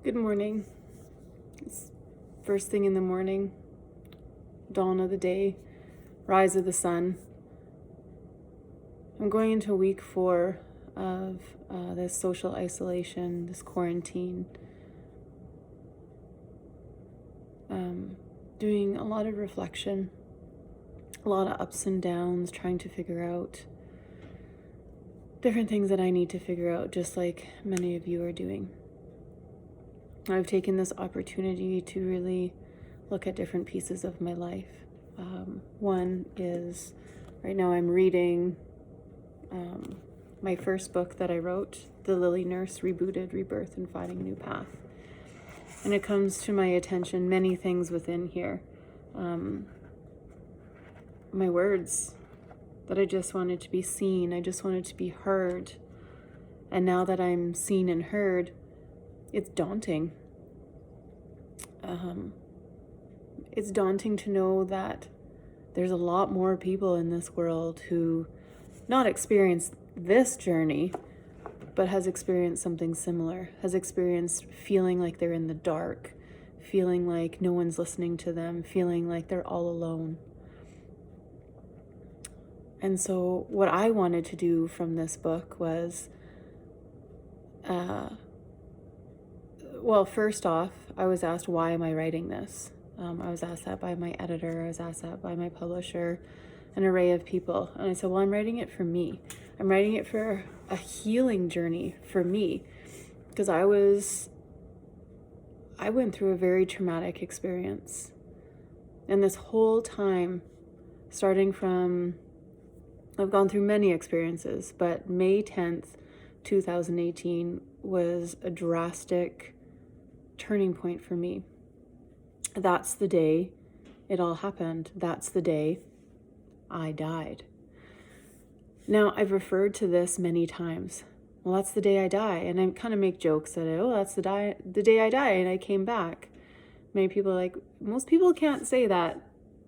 Good morning. It's first thing in the morning, dawn of the day, rise of the sun. I'm going into week 4 of this social isolation, this quarantine. Doing a lot of reflection, a lot of ups and downs, trying to figure out different things that I need to figure out, just like many of you are doing. I've taken this opportunity to really look at different pieces of my life. One is, right now I'm reading my first book that I wrote, The Lily Nurse, Rebooted, Rebirth, and Finding a New Path. And it comes to my attention, many things within here. My words, that I just wanted to be seen, I just wanted to be heard. And now that I'm seen and heard, it's daunting. It's daunting to know that there's a lot more people in this world who not experienced this journey, but has experienced something similar, has experienced feeling like they're in the dark, feeling like no one's listening to them, feeling like they're all alone. And so what I wanted to do from this book was, first off, I was asked, why am I writing this? I was asked that by my editor, I was asked that by my publisher, an array of people. And I said, well, I'm writing it for me. I'm writing it for a healing journey for me, because I went through a very traumatic experience. And this whole time, starting from, I've gone through many experiences, but May 10th, 2018 was a drastic turning point for me. That's the day it all happened. That's the day I died. Now, I've referred to this many times. Well, that's the day I die. And I kind of make jokes that, that's the day I die and I came back. Many people are like, most people can't say that.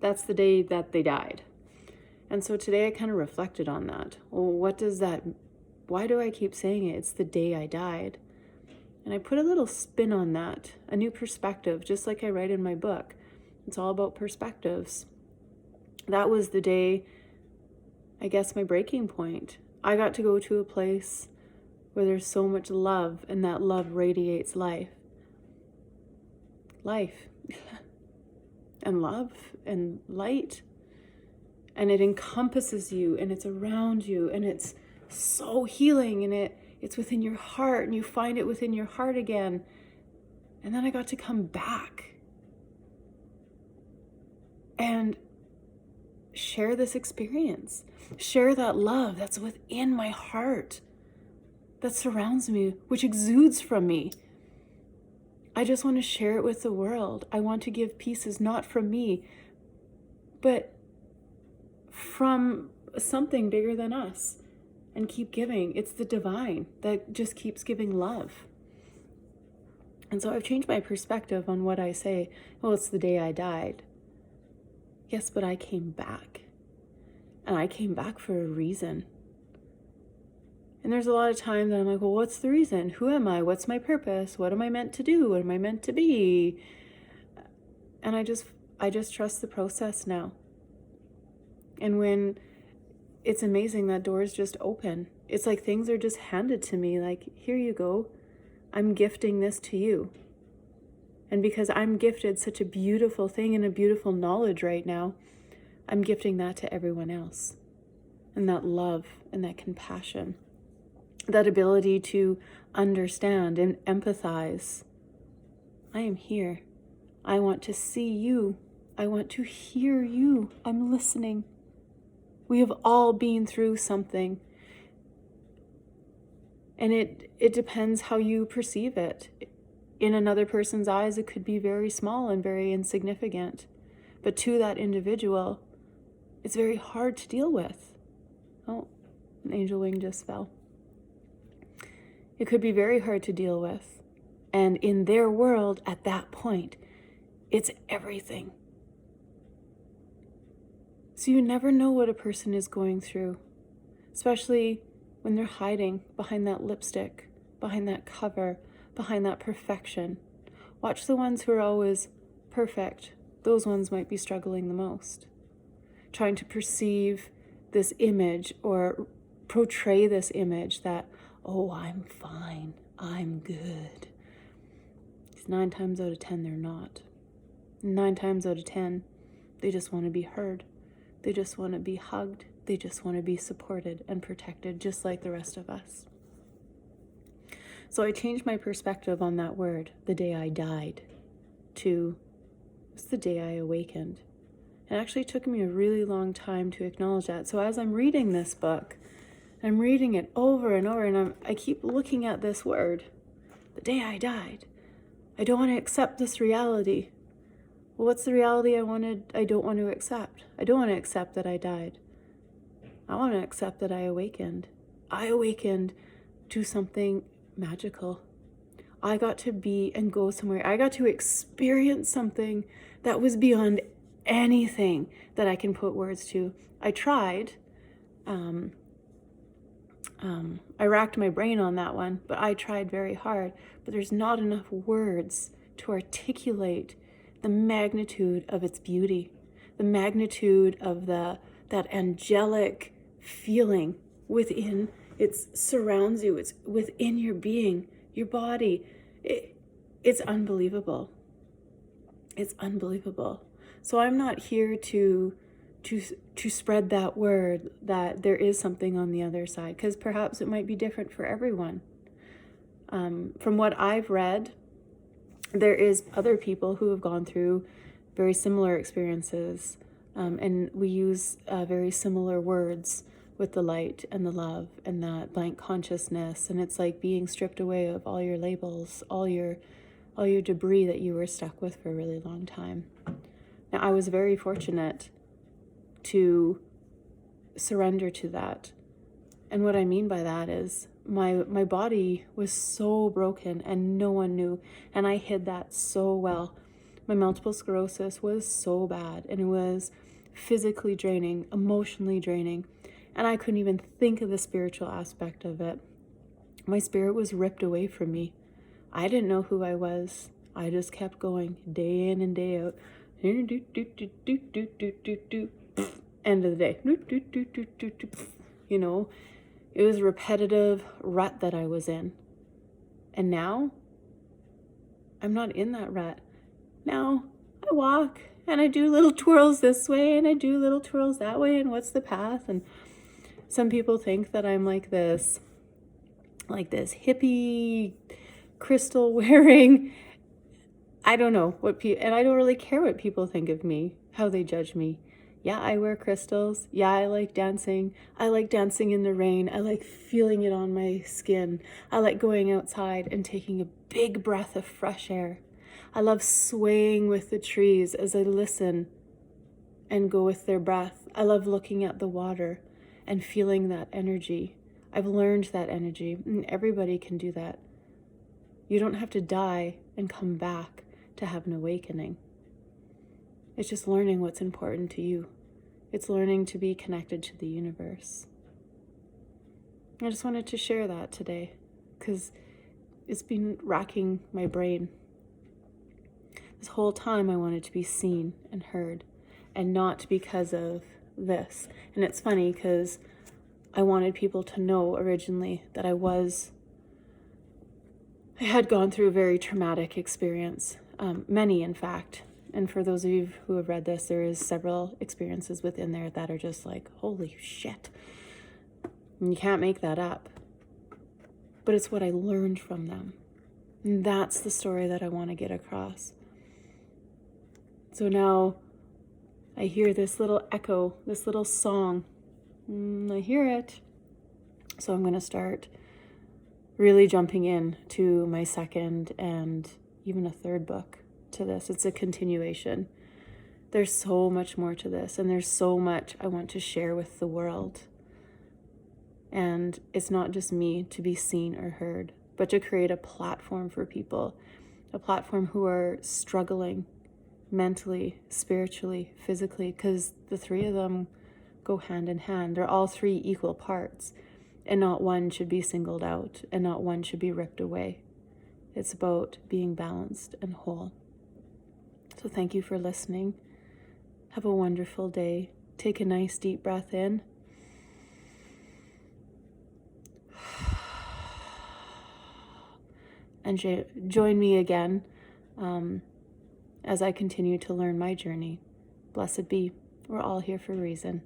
That's the day that they died. And so today I kind of reflected on that. Well, why do I keep saying it? It's the day I died. And I put a little spin on that, a new perspective, just like I write in my book. It's all about perspectives. That was the day, I guess, my breaking point. I got to go to a place where there's so much love, and that love radiates life. Life. And love and light. And it encompasses you, and it's around you, and it's so healing, and it's within your heart, and you find it within your heart again. And then I got to come back and share this experience, share that love that's within my heart, that surrounds me, which exudes from me. I just want to share it with the world. I want to give pieces, not from me, but from something bigger than us, and keep giving. It's the divine that just keeps giving love. And so I've changed my perspective on what I say. Well, it's the day I died. Yes, but I came back. And I came back for a reason. And there's a lot of times that I'm like, well, what's the reason? Who am I? What's my purpose? What am I meant to do? What am I meant to be? And I just trust the process now. And when it's amazing that doors just open. It's like things are just handed to me, like, here you go. I'm gifting this to you. And because I'm gifted such a beautiful thing and a beautiful knowledge right now, I'm gifting that to everyone else. And that love and that compassion, that ability to understand and empathize. I am here. I want to see you. I want to hear you. I'm listening. We have all been through something. And it depends how you perceive it. In another person's eyes, it could be very small and very insignificant. But to that individual, it's very hard to deal with. Oh, an angel wing just fell. It could be very hard to deal with. And in their world, at that point, it's everything. So you never know what a person is going through, especially when they're hiding behind that lipstick, behind that cover, behind that perfection. Watch the ones who are always perfect. Those ones might be struggling the most. Trying to perceive this image or portray this image that, oh, I'm fine, I'm good. 9 times out of 10, they're not. 9 times out of 10, they just want to be heard. They just want to be hugged. They just want to be supported and protected, just like the rest of us. So I changed my perspective on that word, the day I died, to it's the day I awakened. It actually took me a really long time to acknowledge that. So as I'm reading this book, I'm reading it over and over, and I keep looking at this word, the day I died. I don't want to accept this reality. Well, what's the reality I don't want to accept? I don't want to accept that I died. I want to accept that I awakened. I awakened to something magical. I got to be and go somewhere. I got to experience something that was beyond anything that I can put words to. I tried. I racked my brain on that one, but I tried very hard. But there's not enough words to articulate the magnitude of its beauty, the magnitude of that angelic feeling within. It surrounds you. It's within your being, your body. It's unbelievable. It's unbelievable. So I'm not here to spread that word that there is something on the other side, because perhaps it might be different for everyone. From what I've read, there is other people who have gone through very similar experiences, and we use very similar words with the light and the love and that blank consciousness, and it's like being stripped away of all your labels, all your debris that you were stuck with for a really long time. Now, I was very fortunate to surrender to that. And what I mean by that is my body was so broken and no one knew. And I hid that so well. My multiple sclerosis was so bad, and it was physically draining, emotionally draining. And I couldn't even think of the spiritual aspect of it. My spirit was ripped away from me. I didn't know who I was. I just kept going day in and day out. End of the day. You know, it was a repetitive rut that I was in. And now, I'm not in that rut. Now, I walk and I do little twirls this way and I do little twirls that way, and what's the path? And some people think that I'm like this hippie, crystal wearing, I don't know what people, and I don't really care what people think of me, how they judge me. Yeah, I wear crystals. Yeah, I like dancing. I like dancing in the rain. I like feeling it on my skin. I like going outside and taking a big breath of fresh air. I love swaying with the trees as I listen and go with their breath. I love looking at the water and feeling that energy. I've learned that energy, and everybody can do that. You don't have to die and come back to have an awakening. It's just learning what's important to you. It's learning to be connected to the universe. I just wanted to share that today because it's been racking my brain. This whole time I wanted to be seen and heard, and not because of this. And it's funny because I wanted people to know originally that I had gone through a very traumatic experience, many in fact. And for those of you who have read this, there is several experiences within there that are just like, holy shit. And you can't make that up. But it's what I learned from them. And that's the story that I want to get across. So now I hear this little echo, this little song. I hear it. So I'm going to start really jumping in to my second and even a third book to this. It's a continuation. There's so much more to this, and there's so much I want to share with the world. And it's not just me to be seen or heard, but to create a platform for people, a platform who are struggling mentally, spiritually, physically, because the three of them go hand in hand. They're all three equal parts, and not one should be singled out, and not one should be ripped away. It's about being balanced and whole. So thank you for listening. Have a wonderful day. Take a nice deep breath in. And join me again as I continue to learn my journey. Blessed be. We're all here for a reason.